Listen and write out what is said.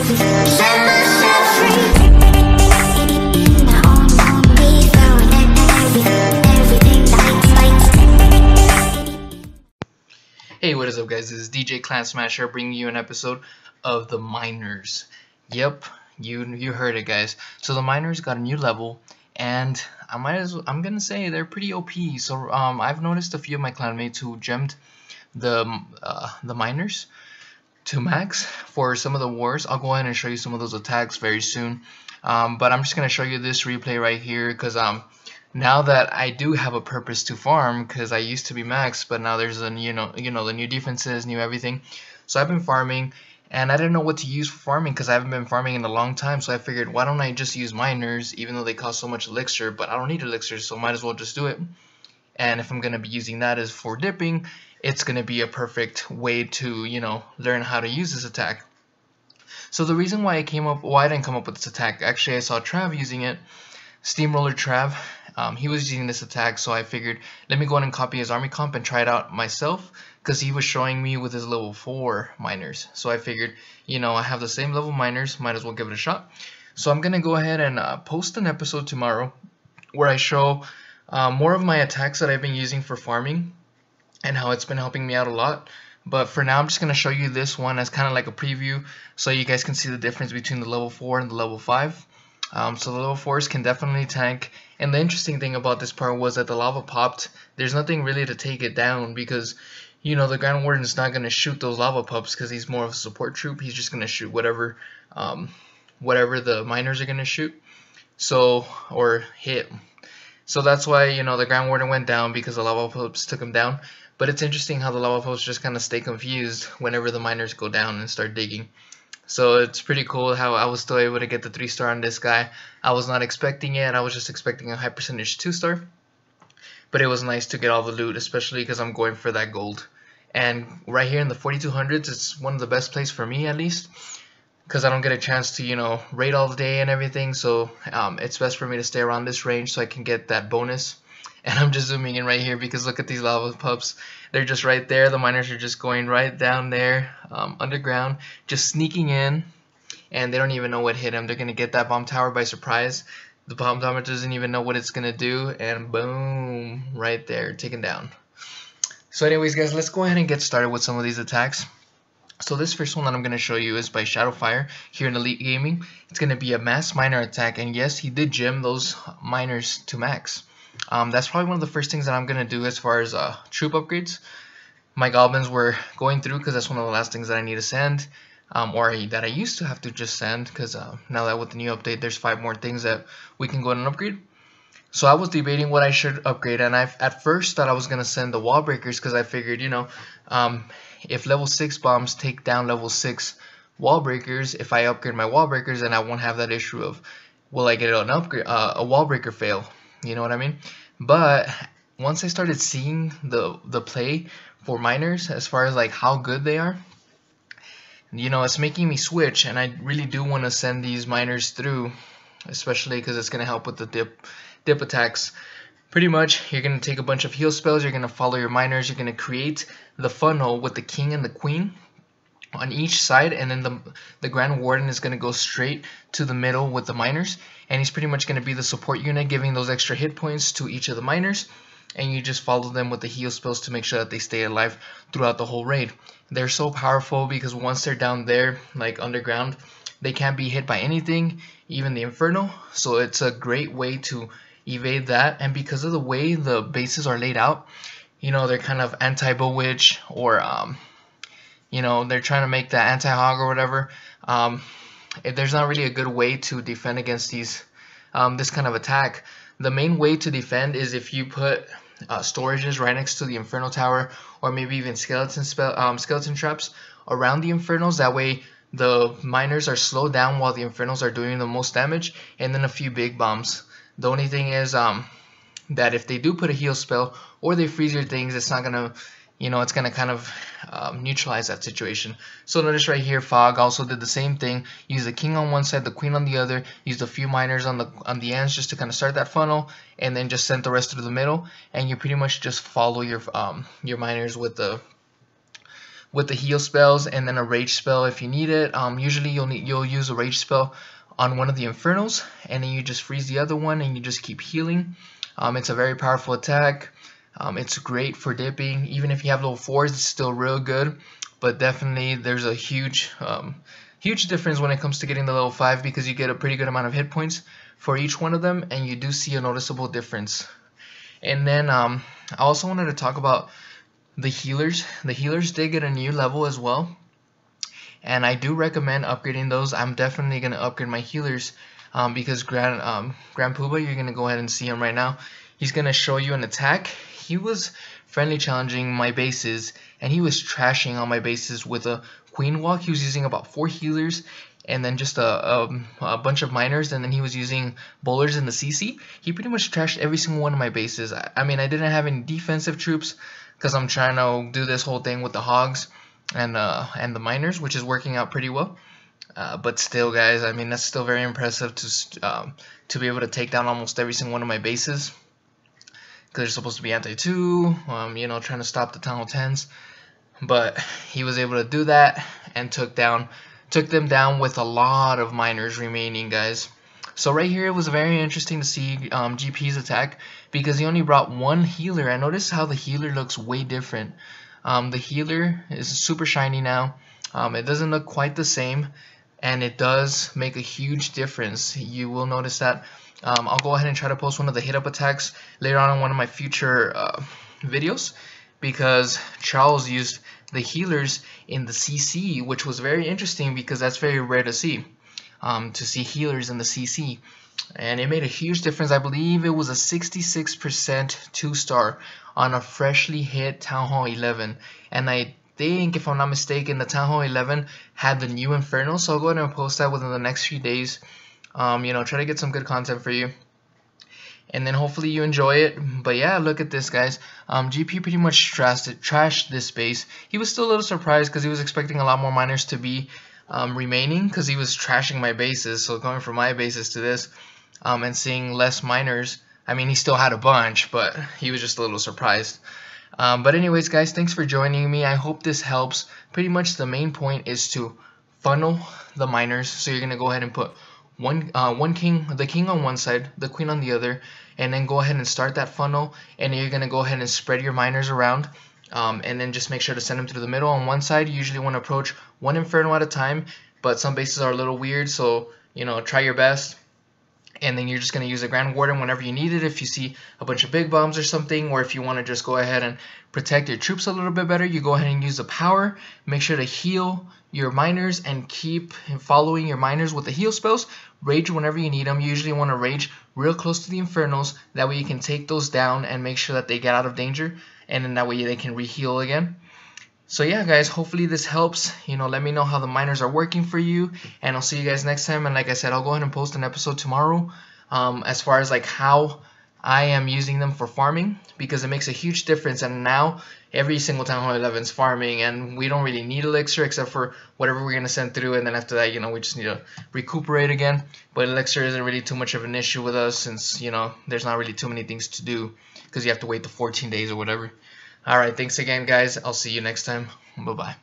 Hey, what is up, guys? This is DJ Clan Smasher bringing you an episode of the Miners. Yep, you heard it, guys. So the Miners got a new level, and I'm gonna say they're pretty OP. So I've noticed a few of my clanmates who gemmed the Miners to max for some of the wars. I'll go ahead and show you some of those attacks very soon. But I'm just gonna show you this replay right here because now that I do have a purpose to farm, because I used to be max, but now there's a the new defenses, new everything. So I've been farming, and I didn't know what to use for farming because I haven't been farming in a long time. So I figured, why don't I just use miners, even though they cost so much elixir, but I don't need elixir, so might as well just do it. And if I'm gonna be using that as for dipping, it's gonna be a perfect way to learn how to use this attack. So the reason why I didn't come up with this attack, actually I saw Trav using it, Steamroller Trav. He was using this attack, so I figured let me go ahead and copy his army comp and try it out myself, because he was showing me with his level 4 miners. So I figured, I have the same level miners, might as well give it a shot. So I'm gonna go ahead and post an episode tomorrow where I show more of my attacks that I've been using for farming and how it's been helping me out a lot. But for now, I'm just gonna show you this one as kind of like a preview, so you guys can see the difference between the level 4 and the level 5. So the level 4s can definitely tank, and the interesting thing about this part was that the lava popped. There's nothing really to take it down because the Grand Warden's not going to shoot those lava pups because he's more of a support troop. He's just going to shoot whatever the miners are going to shoot, or hit. So that's why the Grand Warden went down, because the lava pups took him down. But it's interesting how the lava pups just kind of stay confused whenever the miners go down and start digging. So it's pretty cool how I was still able to get the 3-star on this guy. I was not expecting it. I was just expecting a high percentage 2-star. But it was nice to get all the loot, especially because I'm going for that gold. And right here in the 4200s, it's one of the best places for me, at least, because I don't get a chance to raid all day and everything. So it's best for me to stay around this range so I can get that bonus. And I'm just zooming in right here because look at these lava pups. They're just right there. The miners are just going right down there underground, just sneaking in, and they don't even know what hit them. They're going to get that bomb tower by surprise. The bomb tower doesn't even know what it's going to do, and boom, right there, taken down. So anyways, guys, let's go ahead and get started with some of these attacks. So this first one that I'm going to show you is by Shadowfire here in Elite Gaming. It's going to be a mass miner attack, and yes, he did gem those miners to max. That's probably one of the first things that I'm going to do as far as troop upgrades. My goblins were going through because that's one of the last things that I need to send, or that I used to have to just send, because now that with the new update there's 5 more things that we can go ahead and upgrade. So I was debating what I should upgrade, and I at first thought I was going to send the wall breakers, because I figured if level 6 bombs take down level 6 wall breakers, if I upgrade my wall breakers, then I won't have that issue of will I get an upgrade, a wall breaker fail. You know what I mean? But once I started seeing the play for miners, as far as like how good they are, it's making me switch, and I really do want to send these miners through, especially because it's going to help with the dip attacks. Pretty much, you're going to take a bunch of heal spells, you're going to follow your miners, you're going to create the funnel with the king and the queen on each side, and then the Grand Warden is going to go straight to the middle with the miners, and he's pretty much going to be the support unit, giving those extra hit points to each of the miners, and you just follow them with the heal spells to make sure that they stay alive throughout the whole raid. They're so powerful because once they're down there, like underground, they can't be hit by anything, even the Infernal, so it's a great way to evade that. And because of the way the bases are laid out, they're kind of anti-Bewitch, or they're trying to make that anti-hog or whatever. There's not really a good way to defend against these this kind of attack. The main way to defend is if you put storages right next to the Infernal Tower, or maybe even skeleton traps around the Infernals. That way the miners are slowed down while the Infernals are doing the most damage, and then a few big bombs. The only thing is that if they do put a heal spell or they freeze your things, it's not gonna it's going to kind of neutralize that situation. So notice right here, Fog also did the same thing. Use the king on one side, the queen on the other. Used a few miners on the ends just to kind of start that funnel, and then just sent the rest through the middle. And you pretty much just follow your miners with the with the heal spells and then a rage spell if you need it. Usually you'll use a rage spell on one of the Infernals, and then you just freeze the other one and you just keep healing. It's a very powerful attack. It's great for dipping. Even if you have level 4s, it's still real good. But definitely there's a huge difference when it comes to getting the level 5, because you get a pretty good amount of hit points for each one of them, and you do see a noticeable difference. And then I also wanted to talk about the healers. The healers did get a new level as well, and I do recommend upgrading those. I'm definitely going to upgrade my healers because Grand Poobah, you're going to go ahead and see him right now. He's going to show you an attack. He was friendly challenging my bases, and he was trashing on my bases with a Queen Walk. He was using about 4 healers and then just a bunch of miners, and then he was using bowlers in the CC. He pretty much trashed every single one of my bases. I mean, I didn't have any defensive troops because I'm trying to do this whole thing with the hogs and the miners, which is working out pretty well. But still, guys, I mean, that's still very impressive to be able to take down almost every single one of my bases, because they're supposed to be anti-2, you know, trying to stop the TH11s. But he was able to do that and took them down with a lot of miners remaining, guys. So right here, it was very interesting to see GP's attack, because he only brought 1 healer. I noticed how the healer looks way different. The healer is super shiny now. It doesn't look quite the same, and it does make a huge difference. You will notice that. I'll go ahead and try to post one of the hit up attacks later on in one of my future videos, because Charles used the healers in the CC, which was very interesting because that's very rare to see healers in the CC, and it made a huge difference. I believe it was a 66% 2-star on a freshly hit Town Hall 11, and I think, if I'm not mistaken, the Town Hall 11 had the new Infernals, so I'll go ahead and post that within the next few days. You know, try to get some good content for you, and then hopefully you enjoy it. But yeah, look at this, guys. GP pretty much trashed this base. He was still a little surprised because he was expecting a lot more miners to be remaining, because he was trashing my bases. So going from my bases to this and seeing less miners, I mean, he still had a bunch, but he was just a little surprised. But anyways, guys, thanks for joining me. I hope this helps. Pretty much the main point is to funnel the miners. So you're gonna go ahead and put the king on one side, the queen on the other, and then go ahead and start that funnel. And you're gonna go ahead and spread your miners around, and then just make sure to send them through the middle. On one side, you usually want to approach 1 Inferno at a time, but some bases are a little weird, so you know, try your best. And then you're just going to use a Grand Warden whenever you need it, if you see a bunch of big bombs or something, or if you want to just go ahead and protect your troops a little bit better, you go ahead and use the power. Make sure to heal your miners and keep following your miners with the heal spells. Rage whenever you need them. You usually want to rage real close to the Infernals, that way you can take those down and make sure that they get out of danger, and then that way they can re-heal again. So yeah, guys, hopefully this helps. You know, let me know how the miners are working for you, and I'll see you guys next time. And like I said, I'll go ahead and post an episode tomorrow as far as like how I am using them for farming, because it makes a huge difference. And now every single Town Hall 11 is farming, and we don't really need elixir except for whatever we're going to send through, and then after that, you know, we just need to recuperate again. But elixir isn't really too much of an issue with us, since, you know, there's not really too many things to do, because you have to wait the 14 days or whatever. Alright, thanks again, guys. I'll see you next time. Bye-bye.